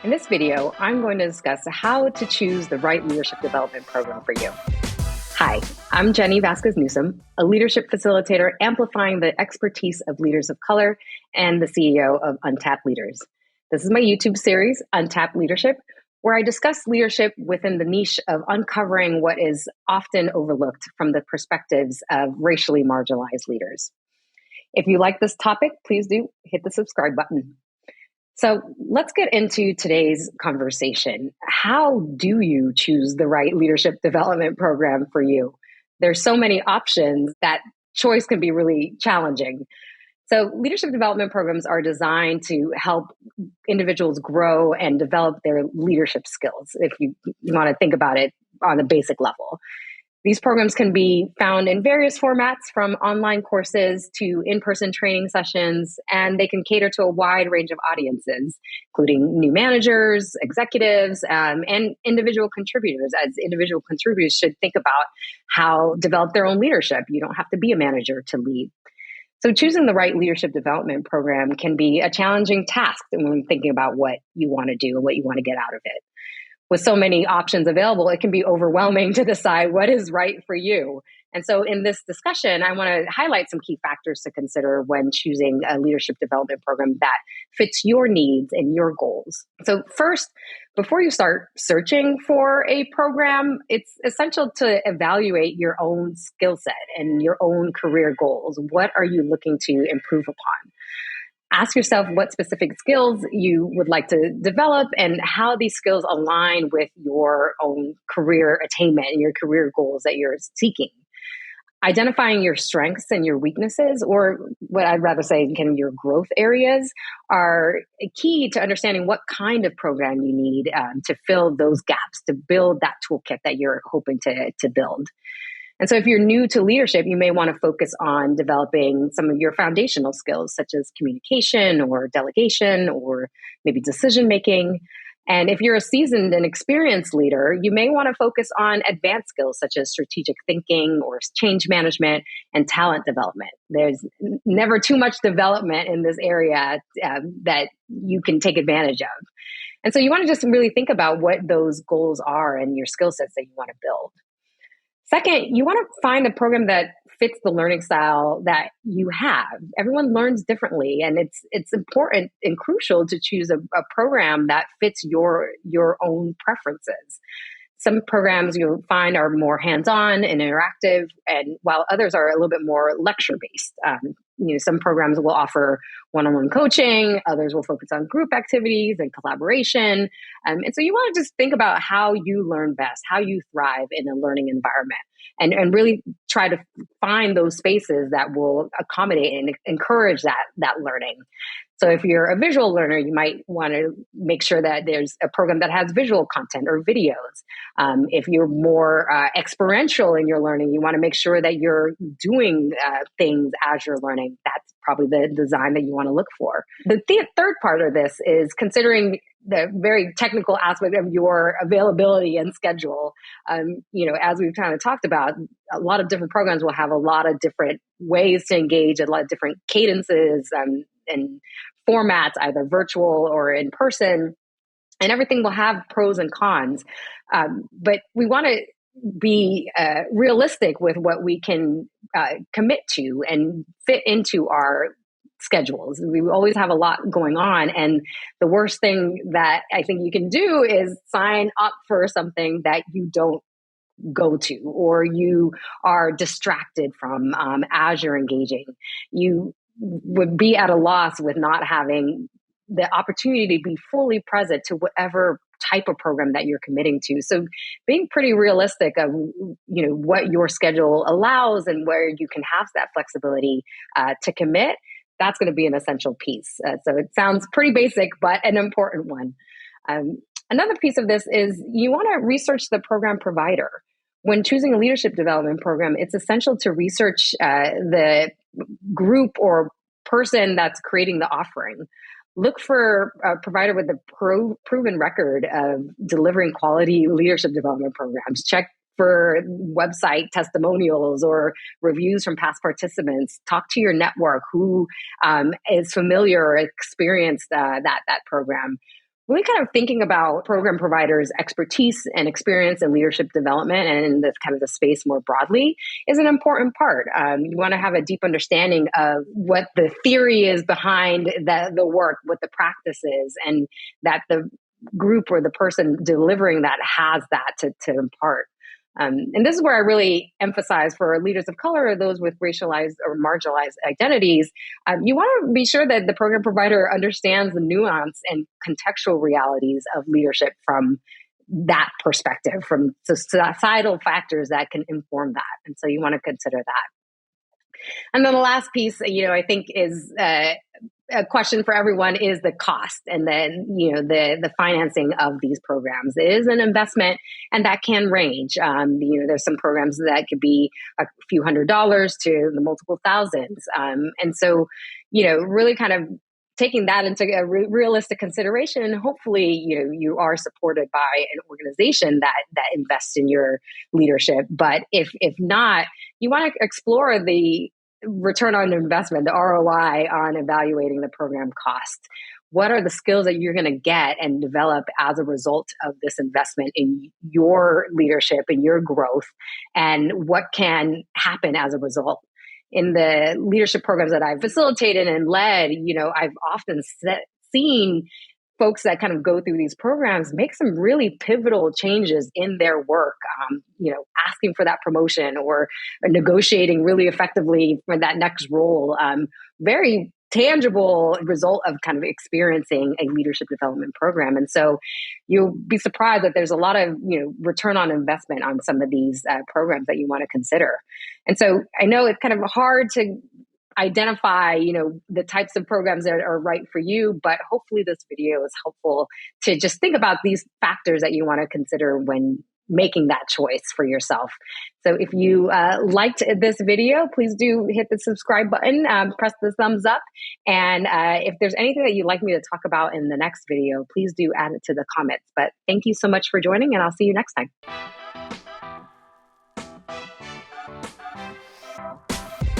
In this video, I'm going to discuss how to choose the right leadership development program for you. Hi, I'm Jenny Vasquez-Newsom, a leadership facilitator amplifying the expertise of leaders of color and the CEO of Untapped Leaders. This is my YouTube series, Untapped Leadership, where I discuss leadership within the niche of uncovering what is often overlooked from the perspectives of racially marginalized leaders. If you like this topic, please do hit the subscribe button. So let's get into today's conversation. How do you choose the right leadership development program for you? There's so many options that choice can be really challenging. So leadership development programs are designed to help individuals grow and develop their leadership skills, if you want to think about it on a basic level. These programs can be found in various formats, from online courses to in-person training sessions, and they can cater to a wide range of audiences, including new managers, executives, and individual contributors, as individual contributors should think about how to develop their own leadership. You don't have to be a manager to lead. So choosing the right leadership development program can be a challenging task when thinking about what you want to do and what you want to get out of it. With so many options available, it can be overwhelming to decide what is right for you. And so in this discussion, I want to highlight some key factors to consider when choosing a leadership development program that fits your needs and your goals. So first, before you start searching for a program, it's essential to evaluate your own skill set and your own career goals. What are you looking to improve upon? Ask yourself what specific skills you would like to develop and how these skills align with your own career attainment and your career goals that you're seeking. Identifying your strengths and your weaknesses, or what I'd rather say, your growth areas, are key to understanding what kind of program you need to fill those gaps, to build that toolkit that you're hoping to build. And so if you're new to leadership, you may want to focus on developing some of your foundational skills, such as communication or delegation or maybe decision making. And if you're a seasoned and experienced leader, you may want to focus on advanced skills such as strategic thinking or change management and talent development. There's never too much development in this area that you can take advantage of. And so you want to just really think about what those goals are and your skill sets that you want to build. Second, you want to find a program that fits the learning style that you have. Everyone learns differently, and it's important and crucial to choose a program that fits your own preferences. Some programs you'll find are more hands-on and interactive, and while others are a little bit more lecture-based. Some programs will offer one-on-one coaching, others will focus on group activities and collaboration. And so you want to just think about how you learn best, how you thrive in a learning environment, and really try to find those spaces that will accommodate and encourage that learning. So if you're a visual learner, you might want to make sure that there's a program that has visual content or videos. If you're more experiential in your learning, you want to make sure that you're doing things as you're learning. That's probably the design that you want to look for. The third part of this is considering the very technical aspect of your availability and schedule. As we've kind of talked about, a lot of different programs will have a lot of different ways to engage, a lot of different cadences and formats, either virtual or in person, and everything will have pros and cons. But we want to be realistic with what we can commit to and fit into our schedules. We always have a lot going on, and the worst thing that I think you can do is sign up for something that you don't go to or you are distracted from as you're engaging. You would be at a loss with not having the opportunity to be fully present to whatever type of program that you're committing to. So being pretty realistic of what your schedule allows and where you can have that flexibility to commit, that's going to be an essential piece. So it sounds pretty basic, but an important one. Another piece of this is you want to research the program provider. When choosing a leadership development program, it's essential to research the group or person that's creating the offering. Look for a provider with a proven record of delivering quality leadership development programs. Check for website testimonials or reviews from past participants. Talk to your network who is familiar or experienced that program. really kind of thinking about program providers' expertise and experience in leadership development and the kind of the space more broadly is an important part. You want to have a deep understanding of what the theory is behind the work, what the practice is, and that the group or the person delivering that has that to impart. And this is where I really emphasize for leaders of color or those with racialized or marginalized identities, you want to be sure that the program provider understands the nuance and contextual realities of leadership from that perspective, from societal factors that can inform that. And so you want to consider that. And then the last piece, I think is a question for everyone is the cost and then, the financing of these programs. It is an investment and that can range. There's some programs that could be a few $100s to the multiple thousands. And so, really kind of taking that into a realistic consideration, hopefully, you are supported by an organization that invests in your leadership. But if not, you want to explore the return on investment, the ROI on evaluating the program cost. What are the skills that you're going to get and develop as a result of this investment in your leadership and your growth, and what can happen as a result? In the leadership programs that I've facilitated and led, I've often seen folks that kind of go through these programs make some really pivotal changes in their work, asking for that promotion or negotiating really effectively for that next role. Very tangible result of kind of experiencing a leadership development program. And so you'll be surprised that there's a lot of, return on investment on some of these programs that you want to consider. And so I know it's kind of hard to identify, the types of programs that are right for you, but hopefully this video is helpful to just think about these factors that you want to consider when making that choice for yourself. So if you liked this video, please do hit the subscribe button, press the thumbs up. And if there's anything that you'd like me to talk about in the next video, please do add it to the comments. But thank you so much for joining, and I'll see you next time.